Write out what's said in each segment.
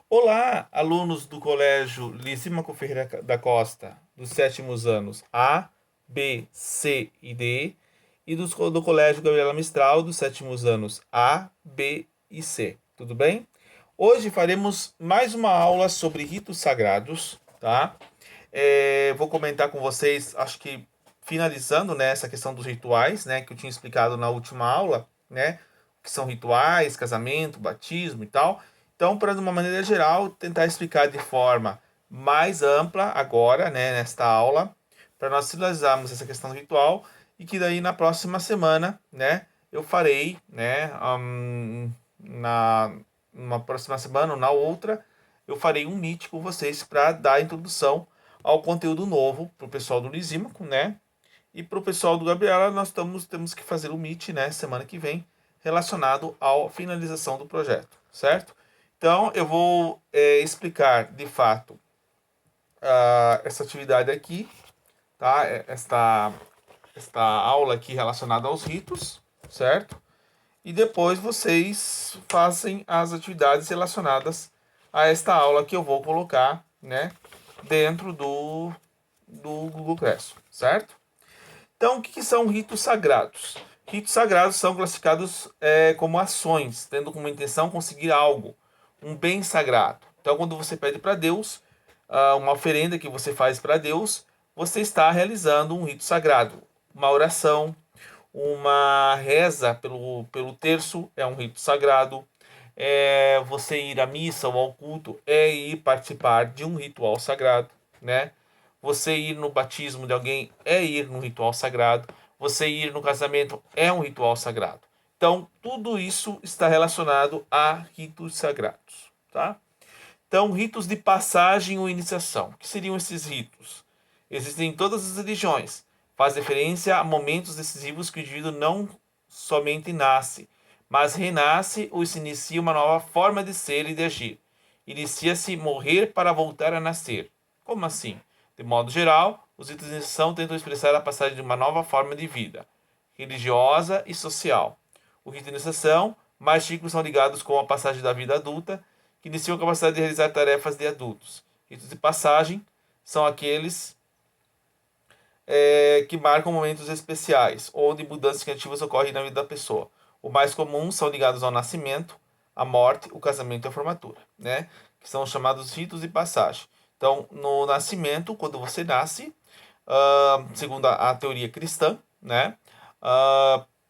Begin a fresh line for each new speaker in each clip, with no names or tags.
Olá, alunos do Colégio Lisímaco Ferreira da Costa, dos sétimos anos A, B, C e D, e do Colégio Gabriela Mistral, dos sétimos anos A, B e C. Tudo bem? Hoje faremos mais uma aula sobre ritos sagrados, tá? Vou comentar com vocês, acho que finalizando, né, essa questão dos rituais, né, que eu tinha explicado na última aula, né, que são rituais, casamento, batismo e tal. Então, para de uma maneira geral, tentar explicar de forma mais ampla agora, né, nesta aula, para nós finalizarmos essa questão do ritual e que daí na próxima semana, né, eu farei, né, na uma próxima semana ou na outra, eu farei um meet com vocês para dar a introdução ao conteúdo novo para o pessoal do Lisímaco, né? E para o pessoal do Gabriela, temos que fazer o meet, né, semana que vem, relacionado à finalização do projeto, certo? Então, eu vou explicar de fato essa atividade aqui, tá? Esta aula aqui relacionada aos ritos, certo? E depois vocês fazem as atividades relacionadas a esta aula que eu vou colocar, né, dentro do Google Classroom, certo? Então, o que são ritos sagrados? Ritos sagrados são classificados como ações, tendo como intenção conseguir algo, um bem sagrado. Então, quando você pede para Deus, uma oferenda que você faz para Deus, você está realizando um rito sagrado. Uma oração, uma reza pelo terço é um rito sagrado. Você ir à missa ou ao culto é ir participar de um ritual sagrado, né? Você ir no batismo de alguém é ir num ritual sagrado. Você ir no casamento é um ritual sagrado. Então, tudo isso está relacionado a ritos sagrados, tá? Então, ritos de passagem ou iniciação. O que seriam esses ritos? Existem em todas as religiões. Faz referência a momentos decisivos que o indivíduo não somente nasce, mas renasce ou se inicia uma nova forma de ser e de agir. Inicia-se morrer para voltar a nascer. Como assim? De modo geral, os ritos de iniciação tentam expressar a passagem de uma nova forma de vida, religiosa e social. O rito de iniciação, mais ciclos são ligados com a passagem da vida adulta, que iniciam a capacidade de realizar tarefas de adultos. Ritos de passagem são aqueles que marcam momentos especiais, onde mudanças significativas ocorrem na vida da pessoa. O mais comum são ligados ao nascimento, à morte, o casamento e a formatura, né? Que são chamados ritos de passagem. Então, no nascimento, quando você nasce, segundo a teoria cristã, né?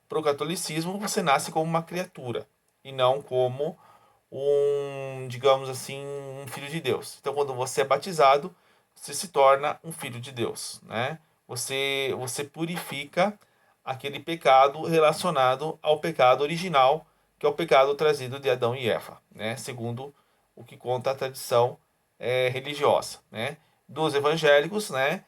Para o catolicismo, você nasce como uma criatura e não como digamos assim, um filho de Deus. Então, quando você é batizado, você se torna um filho de Deus, né? Você purifica aquele pecado relacionado ao pecado original, que é o pecado trazido de Adão e Eva, né? Segundo o que conta a tradição religiosa, né? Dos evangélicos, né?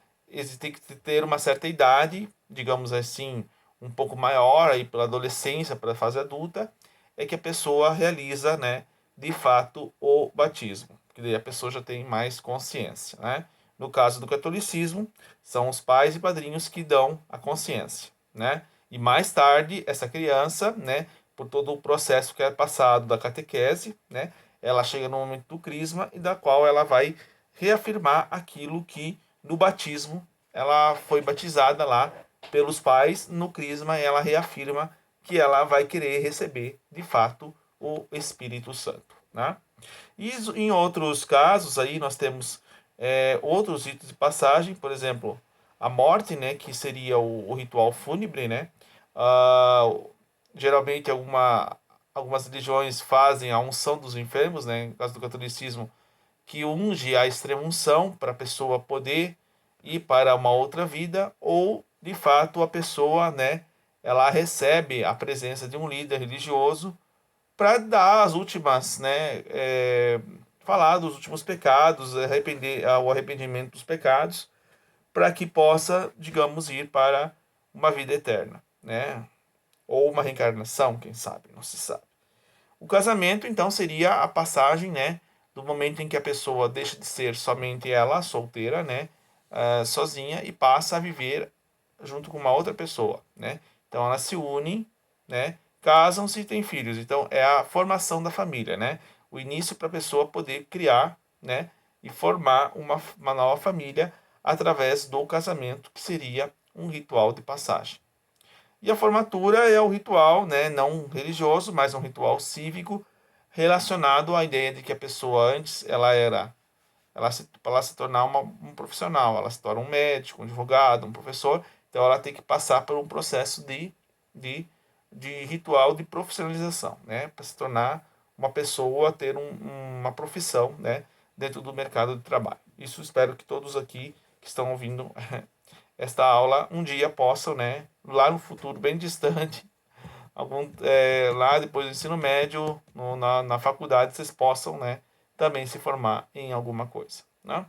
Tem que ter uma certa idade, digamos assim, um pouco maior aí pela adolescência, para a fase adulta, é que a pessoa realiza, né, de fato o batismo, que daí a pessoa já tem mais consciência, né? No caso do catolicismo, são os pais e padrinhos que dão a consciência, né? E mais tarde, essa criança, né, por todo o processo que é passado da catequese, né, ela chega no momento do crisma e da qual ela vai reafirmar aquilo que no batismo ela foi batizada lá pelos pais, no crisma ela reafirma que ela vai querer receber de fato o Espírito Santo, né? E em outros casos aí nós temos outros ritos de passagem, por exemplo, a morte, né, que seria o ritual fúnebre, né? Ah, geralmente algumas religiões fazem a unção dos enfermos, né? No caso do catolicismo, que unge a extrema unção para a pessoa poder ir para uma outra vida, ou de fato a pessoa, né, ela recebe a presença de um líder religioso para dar as últimas, né, falar dos últimos pecados, o arrependimento dos pecados, para que possa, digamos, ir para uma vida eterna, né, ou uma reencarnação, quem sabe, não se sabe. O casamento, então, seria a passagem, né, do momento em que a pessoa deixa de ser somente ela, solteira, né, sozinha, e passa a viver junto com uma outra pessoa, né? Então, elas se unem, né, casam-se e têm filhos. Então, é a formação da família, né? o início para a pessoa poder criar, né, e formar uma nova família através do casamento, que seria um ritual de passagem. E a formatura é o ritual, né, não religioso, mas um ritual cívico relacionado à ideia de que a pessoa antes para ela se tornar um profissional, ela se torna um médico, um advogado, um professor, então ela tem que passar por um processo de, de ritual de profissionalização, né, para se tornar uma pessoa, ter uma profissão, né, dentro do mercado de trabalho. Isso espero que todos aqui que estão ouvindo esta aula um dia possam, né, lá no futuro bem distante, lá depois do ensino médio, na faculdade, vocês possam, né, também se formar em alguma coisa, né?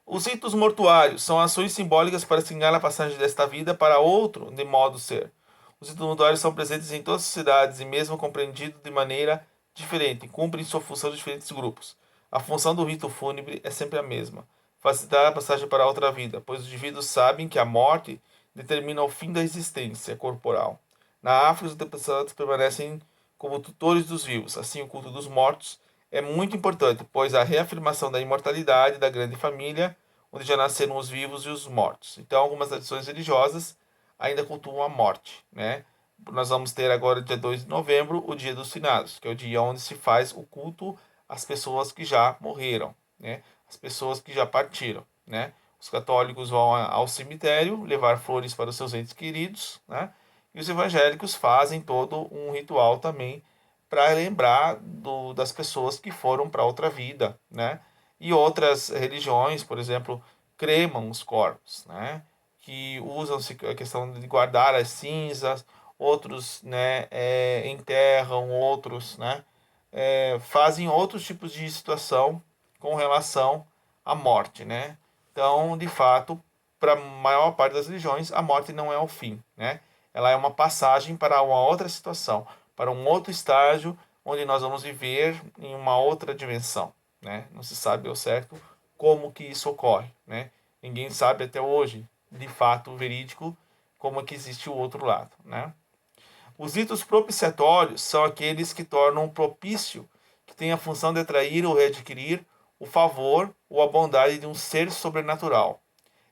Os ritos mortuários são ações simbólicas para significar a passagem desta vida para outro de modo ser. Os ritos mortuários são presentes em todas as sociedades e mesmo compreendidos de maneira diferente, cumprem sua função em diferentes grupos. A função do rito fúnebre é sempre a mesma: facilitar a passagem para outra vida, pois os indivíduos sabem que a morte determina o fim da existência corporal. Na África, os antepassados permanecem como tutores dos vivos, assim o culto dos mortos é muito importante, pois a reafirmação da imortalidade da grande família, onde já nasceram os vivos e os mortos. Então, algumas tradições religiosas ainda cultuam a morte, né? Nós vamos ter agora, dia 2 de novembro, o Dia dos Finados, que é o dia onde se faz o culto às pessoas que já morreram, né? As pessoas que já partiram, né? Os católicos vão ao cemitério levar flores para os seus entes queridos, né? E os evangélicos fazem todo um ritual também para lembrar das pessoas que foram para outra vida, né? E outras religiões, por exemplo, cremam os corpos, né? Que usam-se a questão de guardar as cinzas, outros, né, enterram, outros, né, fazem outros tipos de situação com relação à morte, né? Então, de fato, para a maior parte das religiões, a morte não é o fim, né? Ela é uma passagem para uma outra situação, para um outro estágio onde nós vamos viver em uma outra dimensão, né? Não se sabe ao certo como que isso ocorre, né? Ninguém sabe até hoje, de fato verídico, como é que existe o outro lado, né? Os ritos propiciatórios são aqueles que tornam propício, que tem a função de atrair ou readquirir o favor ou a bondade de um ser sobrenatural.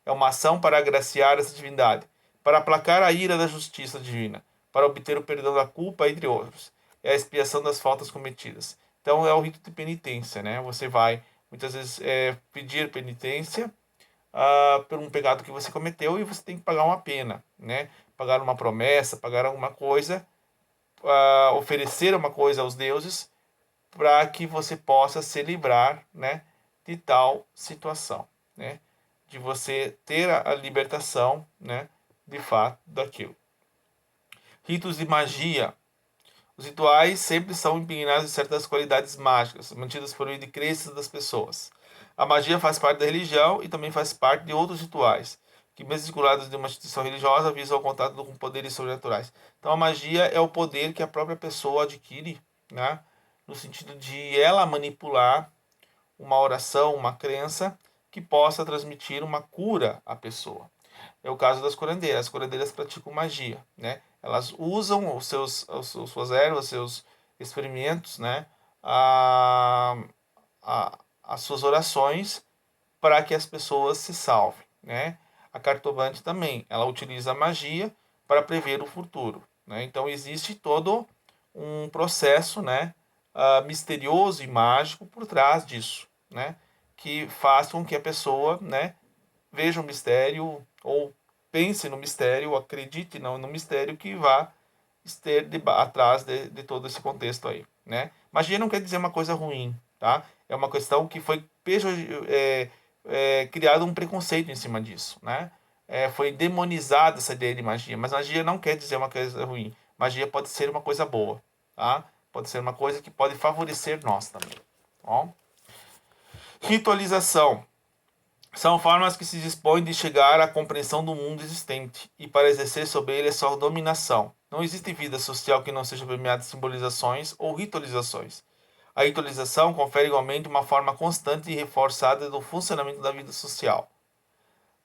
É uma ação para agraciar essa divindade, para aplacar a ira da justiça divina, para obter o perdão da culpa, entre outros. É a expiação das faltas cometidas. Então é o rito de penitência, né? Você vai muitas vezes pedir penitência por um pecado que você cometeu e você tem que pagar uma pena, né? Pagar uma promessa, pagar alguma coisa, oferecer uma coisa aos deuses para que você possa se livrar, né, de tal situação, né? De você ter a libertação, né, de fato daquilo. Ritos de magia. Os rituais sempre são impregnados de certas qualidades mágicas, mantidas por meio de crenças das pessoas. A magia faz parte da religião e também faz parte de outros rituais, que, mesmo vinculados de uma instituição religiosa, visam o contato com poderes sobrenaturais. Então, a magia é o poder que a própria pessoa adquire, né? No sentido de ela manipular uma oração, uma crença que possa transmitir uma cura à pessoa. É o caso das curandeiras. As curandeiras praticam magia, né? Elas usam suas ervas, seus experimentos, né? As suas orações para que as pessoas se salvem, né? A cartomante também, ela utiliza a magia para prever o futuro, né? Então existe todo um processo, né, misterioso e mágico por trás disso, né? Que faz com que a pessoa, né, veja o mistério ou pense no mistério, ou acredite no mistério que vá ter atrás de todo esse contexto aí, né? Magia não quer dizer uma coisa ruim, tá? É uma questão que foi criado um preconceito em cima disso, né? Foi demonizada essa ideia de magia, mas magia não quer dizer uma coisa ruim. Magia pode ser uma coisa boa, tá? Pode ser uma coisa que pode favorecer nós também, tá bom? Ritualização. São formas que se dispõem de chegar à compreensão do mundo existente e para exercer sobre ele a sua dominação. Não existe vida social que não seja permeada de simbolizações ou ritualizações. A ritualização confere igualmente uma forma constante e reforçada do funcionamento da vida social.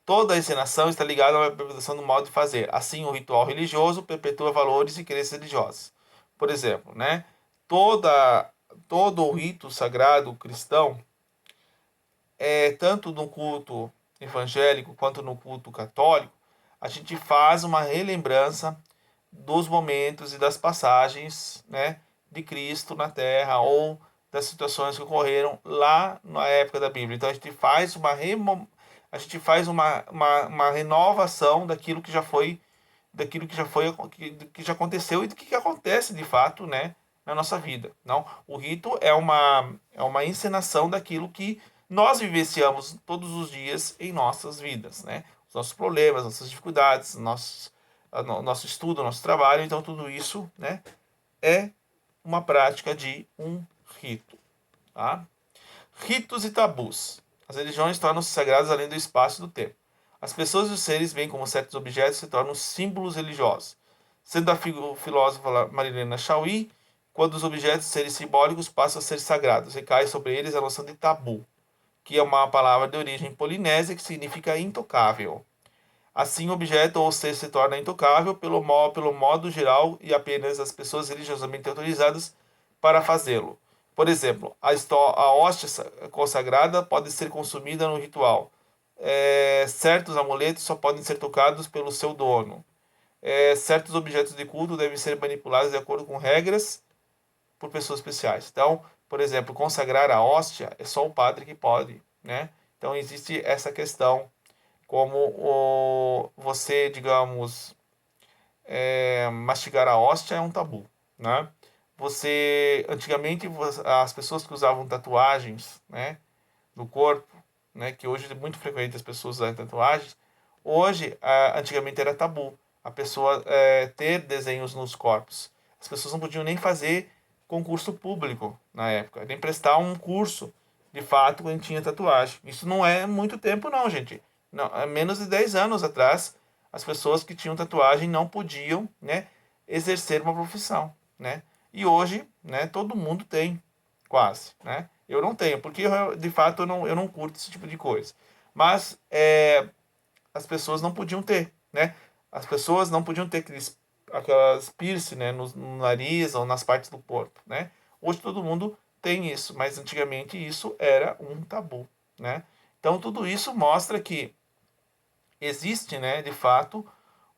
Toda a encenação está ligada à perpetuação do modo de fazer. Assim, o ritual religioso perpetua valores e crenças religiosas. Por exemplo, né? Toda todo o rito sagrado cristão, tanto no culto evangélico quanto no culto católico, a gente faz uma relembrança dos momentos e das passagens, né, de Cristo na Terra, ou das situações que ocorreram lá na época da Bíblia. Então a gente faz uma renovação daquilo que já aconteceu e do que acontece de fato, né, na nossa vida. Não, o rito é uma encenação daquilo que nós vivenciamos todos os dias em nossas vidas, né? Os nossos problemas, nossas dificuldades, nosso estudo, nosso trabalho. Então tudo isso, né, é uma prática de um rito, tá? Ritos e tabus. As religiões tornam-se sagradas além do espaço e do tempo. As pessoas e os seres, bem como certos objetos, se tornam símbolos religiosos. Sendo a filósofa Marilena Chauí, quando os objetos e seres simbólicos passam a ser sagrados, recai sobre eles a noção de tabu, que é uma palavra de origem polinésia que significa intocável. Assim, o objeto ou ser se torna intocável pelo modo geral e apenas as pessoas religiosamente autorizadas para fazê-lo. Por exemplo, a hóstia consagrada pode ser consumida no ritual. Certos amuletos só podem ser tocados pelo seu dono. Certos objetos de culto devem ser manipulados de acordo com regras por pessoas especiais. Então, por exemplo, consagrar a hóstia é só o padre que pode, né? Então existe essa questão como você, digamos, mastigar a hóstia é um tabu, né? Antigamente, as pessoas que usavam tatuagens, né, no corpo, né, que hoje é muito frequente as pessoas usarem tatuagens, hoje, antigamente era tabu a pessoa ter desenhos nos corpos. As pessoas não podiam nem fazer concurso público na época, nem prestar um curso, de fato, quando tinha tatuagem. Isso não é muito tempo não, gente. Não, é menos de 10 anos atrás, as pessoas que tinham tatuagem não podiam, né, exercer uma profissão, né? E hoje, né, todo mundo tem, quase, né? Eu não tenho, porque de fato eu não curto esse tipo de coisa. Mas as pessoas não podiam ter, né? As pessoas não podiam ter aquelas piercing, né, no nariz ou nas partes do corpo, né? Hoje todo mundo tem isso, mas antigamente isso era um tabu, né? Então tudo isso mostra que existe, né, de fato,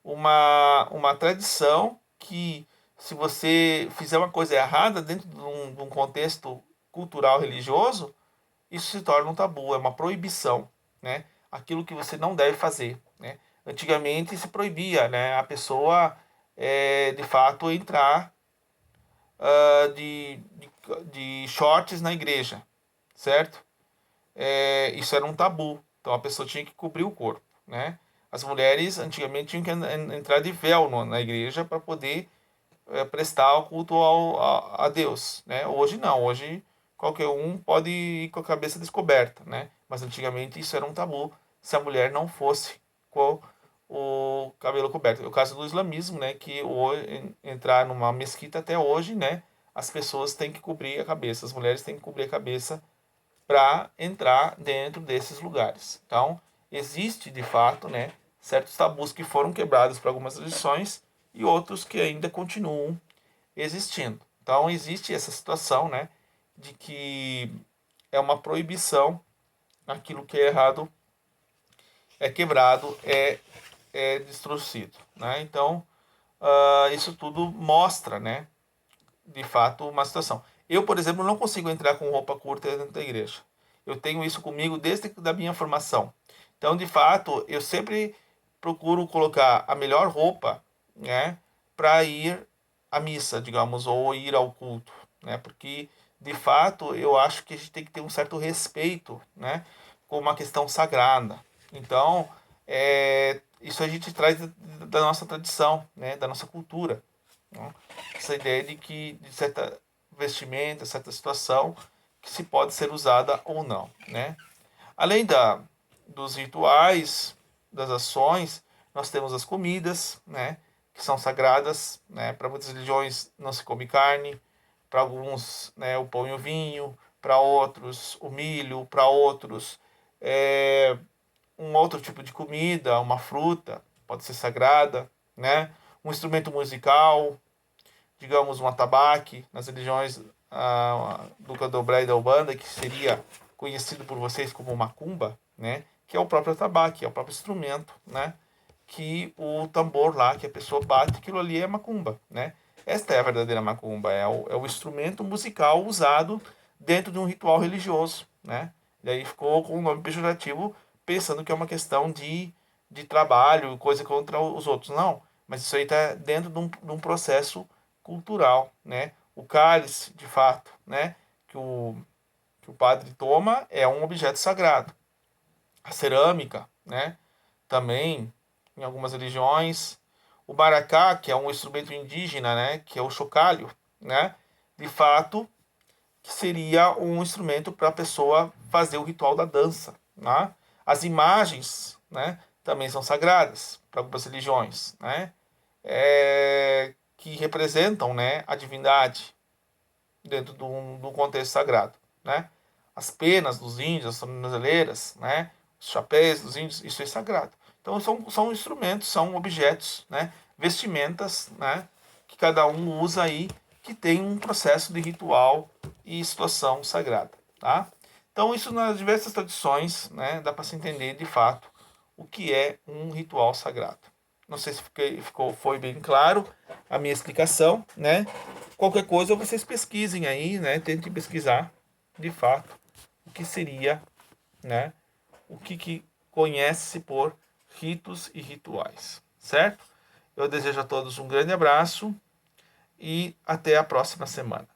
uma tradição que, se você fizer uma coisa errada dentro de um contexto cultural religioso, isso se torna um tabu, é uma proibição, né? Aquilo que você não deve fazer, né? Antigamente se proibia, né, a pessoa de fato entrar de shorts na igreja, certo? Isso era um tabu, então a pessoa tinha que cobrir o corpo, né? As mulheres antigamente tinham que entrar de véu na igreja para poder prestar o culto a Deus, né? Hoje não, hoje qualquer um pode ir com a cabeça descoberta, né? Mas antigamente isso era um tabu se a mulher não fosse com o cabelo coberto. É o caso do islamismo, né? Que entrar numa mesquita até hoje, né? As pessoas têm que cobrir a cabeça, as mulheres têm que cobrir a cabeça para entrar dentro desses lugares. Então, existe de fato, né, certos tabus que foram quebrados por algumas religiões e outros que ainda continuam existindo. Então, existe essa situação, né, de que é uma proibição, aquilo que é errado é quebrado, é distorcido, né? Então, isso tudo mostra, né, de fato, uma situação. Eu, por exemplo, não consigo entrar com roupa curta dentro da igreja. Eu tenho isso comigo desde da minha formação. Então, de fato, eu sempre procuro colocar a melhor roupa, né, para ir à missa, digamos, ou ir ao culto, né? Porque, de fato, eu acho que a gente tem que ter um certo respeito, né, com uma questão sagrada. Então, isso a gente traz da nossa tradição, né, da nossa cultura, né? Essa ideia de que de certa vestimenta, certa situação que se pode ser usada ou não, né? Além dos rituais, das ações, nós temos as comidas, né, que são sagradas, né? Para muitas religiões não se come carne, para alguns, né, o pão e o vinho, para outros o milho, para outros é, um outro tipo de comida, uma fruta pode ser sagrada, né? Um instrumento musical, digamos um atabaque, nas religiões do candomblé e da Umbanda, que seria conhecido por vocês como macumba, né? Que é o próprio atabaque, é o próprio instrumento, né? Que o tambor lá, que a pessoa bate, aquilo ali é macumba, né? Esta é a verdadeira macumba, é o instrumento musical usado dentro de um ritual religioso, né? E aí ficou com o nome pejorativo, pensando que é uma questão de trabalho, coisa contra os outros. Não, mas isso aí está dentro de um processo cultural, né? O cálice, de fato, né? Que o padre toma é um objeto sagrado. A cerâmica, né? Também, em algumas religiões. O maracá, que é um instrumento indígena, né? Que é o chocalho, né? De fato, que seria um instrumento para a pessoa fazer o ritual da dança, né? As imagens, né? Também são sagradas para algumas religiões, né? Que representam, né? A divindade dentro do contexto sagrado, né? As penas dos índios, as tornozeleiras, né? Os chapéus dos índios, isso é sagrado. Então são instrumentos, são objetos, né? Vestimentas, né? Que cada um usa aí, que tem um processo de ritual e situação sagrada, tá? Então isso nas diversas tradições, né? Dá para se entender de fato o que é um ritual sagrado. Não sei se foi bem claro a minha explicação, né? Qualquer coisa vocês pesquisem aí, né? Tentem pesquisar de fato o que seria, né? O que conhece por ritos e rituais, certo? Eu desejo a todos um grande abraço e até a próxima semana.